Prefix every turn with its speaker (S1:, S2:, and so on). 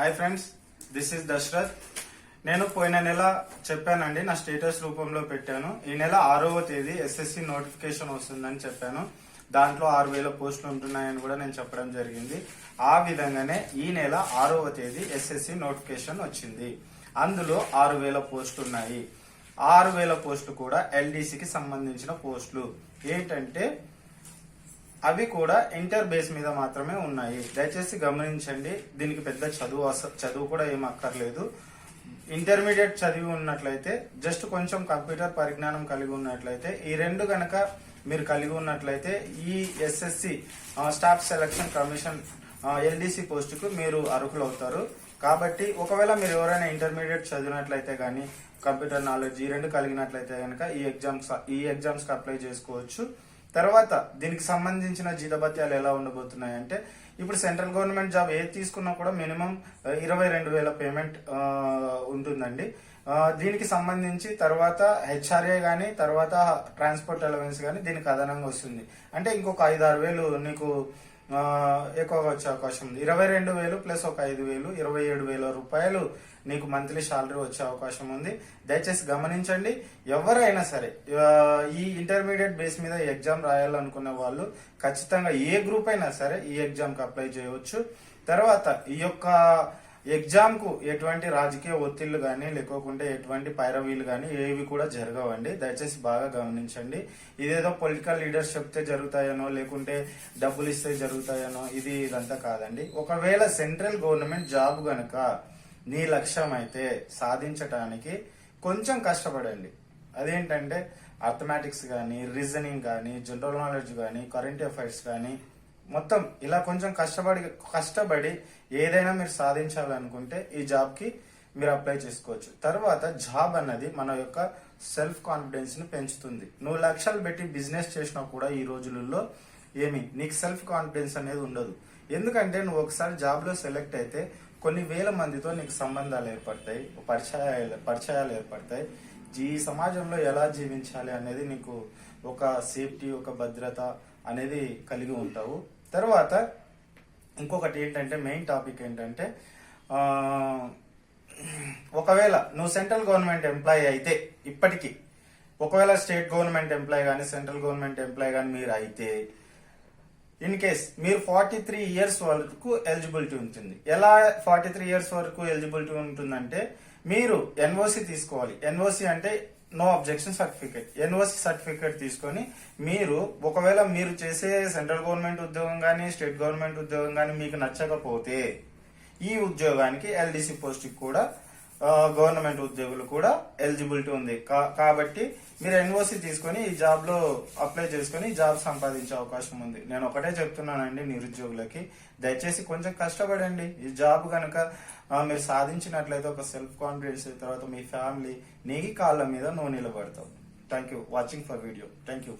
S1: Hi friends, this is Dashrath. నేను పోయిన నెల చెప్పానండి, నా స్టేటస్ రూపంలో పెట్టాను. ఈ నెల 6వ తేదీ ఎస్ఎస్సి నోటిఫికేషన్ వస్తుందని చెప్పాను. దాంట్లో 6,000 పోస్టులు ఉంటున్నాయని కూడా నేను చెప్పడం జరిగింది. ఆ విధంగానే ఈ నెల 6వ తేదీ ఎస్ఎస్సి నోటిఫికేషన్ వచ్చింది. అందులో 6,000 పోస్టులు ఉన్నాయి. 6,000 పోస్టులు కూడా ఎల్డీసీకి సంబంధించిన పోస్టులు. ఏంటంటే అవి కూడా ఇంటర్ బేస్ మీద మాత్రమే ఉన్నాయి. దయచేసి గమనించండి. దీనికి పెద్ద చదువు కూడా ఏం అక్కర్లేదు. ఇంటర్మీడియట్ చదివి ఉన్నట్లయితే, జస్ట్ కొంచెం కంప్యూటర్ పరిజ్ఞానం కలిగి ఉన్నట్లయితే, ఈ రెండు గనక మీరు కలిగి ఉన్నట్లయితే ఈ SSC staff selection commission LDC పోస్టుకు మీరు అర్హులవుతారు. కాబట్టి ఒకవేళ మీరు ఎవరైనా ఇంటర్మీడియట్ చదివినట్లయితే కానీ, కంప్యూటర్ నాలెడ్జ్ ఈ రెండు కలిగినట్లయితే కనుక ఈ ఎగ్జామ్స్ కి అప్లై చేసుకోవచ్చు. తర్వాత దీనికి సంబంధించిన జీతభత్యాలు ఎలా ఉండబోతున్నాయి అంటే, ఇప్పుడు సెంట్రల్ గవర్నమెంట్ జాబ్ ఏది తీసుకున్నా కూడా మినిమం 22,000 పేమెంట్ ఉంటుందండి. దీనికి సంబంధించి తర్వాత హెచ్ఆర్ఏ గానీ, తర్వాత ట్రాన్స్పోర్ట్ అలవెన్స్ గానీ దీనికి అదనంగా వస్తుంది. అంటే ఇంకొక 5-6,000 నీకు ఎక్కువగా వచ్చే అవకాశం ఉంది. 22,000 ప్లస్ ఒక 5,000, 27,000 రూపాయలు నీకు మంత్లీ శాలరీ వచ్చే అవకాశం ఉంది. దయచేసి గమనించండి. ఎవరైనా సరే ఈ ఇంటర్మీడియట్ బేస్ మీద ఎగ్జామ్ రాయాలనుకున్న వాళ్ళు ఖచ్చితంగా ఏ గ్రూప్ అయినా సరే ఈ ఎగ్జామ్ కి అప్లై చేయవచ్చు. తర్వాత ఈ యొక్క ఎగ్జామ్ కు ఎటువంటి రాజకీయ ఒత్తిళ్లు గానీ, లేకోకుంటే ఎటువంటి పైరవీలు గానీ ఏవి కూడా జరగవండి. దయచేసి బాగా గమనించండి. ఇదేదో పొలిటికల్ లీడర్స్ చెప్తే జరుగుతాయనో, లేకుంటే డబ్బులు ఇస్తే జరుగుతాయనో ఇదంతా కాదండి. ఒకవేళ సెంట్రల్ గవర్నమెంట్ జాబ్ గనక నీ లక్ష్యం అయితే సాధించటానికి కొంచెం కష్టపడండి. అదేంటంటే అథమెటిక్స్ కానీ, రీజనింగ్ కానీ, జనరల్ నాలెడ్జ్ కానీ, కరెంట్ అఫైర్స్ కానీ, మొత్తం ఇలా కొంచెం కష్టపడి ఏదైనా మీరు సాధించాలనుకుంటే ఈ జాబ్ కి మీరు అప్లై చేసుకోవచ్చు. తర్వాత జాబ్ అన్నది మన యొక్క సెల్ఫ్ కాన్ఫిడెన్స్ ని పెంచుతుంది. నువ్వు లక్షలు పెట్టి బిజినెస్ చేసినా కూడా ఈ రోజులలో నీకు సెల్ఫ్ కాన్ఫిడెన్స్ అనేది ఉండదు. ఎందుకంటే నువ్వు ఒకసారి జాబ్ లో సెలెక్ట్ అయితే కొన్ని వేల మందితో నీకు సంబంధాలు ఏర్పడతాయి, పరిచయాలు ఏర్పడతాయి. ఈ సమాజంలో ఎలా జీవించాలి అనేది నీకు ఒక సేఫ్టీ, ఒక భద్రత అనేది కలిగి ఉంటావు. తర్వాత ఇంకొకటి ఏంటంటే, మెయిన్ టాపిక్ ఏంటంటే, ఒకవేళ నువ్వు సెంట్రల్ గవర్నమెంట్ ఎంప్లాయీ అయితే, ఇప్పటికీ ఒకవేళ స్టేట్ గవర్నమెంట్ ఎంప్లాయీ కానీ, సెంట్రల్ గవర్నమెంట్ ఎంప్లాయీ కానీ మీరు అయితే, ఇన్ కేస్ మీరు 43 ఇయర్స్ వరకు ఎలిజిబిలిటీ ఉంటుంది. ఎలా 43 ఇయర్స్ వరకు ఎలిజిబిలిటీ ఉంటుందంటే, మీరు ఎన్ఓసి తీసుకోవాలి. ఎన్ఓసి అంటే no objection certificate. NOC certificate తీసుకొని మీరు ఒకవేళ మీరు చేసే సెంట్రల్ గవర్నమెంట్ ఉద్యోగం కానీ, స్టేట్ గవర్నమెంట్ ఉద్యోగం కానీ మీకు నచ్చకపోతే, ఈ ఉద్యోగానికి ఎల్డీసీ పోస్ట్ కూడా గవర్నమెంట్ ఉద్యోగులు కూడా ఎలిజిబిలిటీ ఉంది. కాబట్టి మీరు ఎన్ఓసి తీసుకొని ఈ జాబ్ లో అప్లై చేసుకుని జాబ్ సంపాదించే అవకాశం ఉంది. నేను ఒకటే చెప్తున్నానండి నిరుద్యోగులకి, దయచేసి కొంచెం కష్టపడండి. ఈ జాబ్ కనుక మీరు సాధించినట్లయితే ఒక సెల్ఫ్ కాన్ఫిడెన్స్, తర్వాత మీ ఫ్యామిలీ నీ కాళ్ళ మీద నువ్వు నిలబడతావు. Thank you watching for video. Thank you.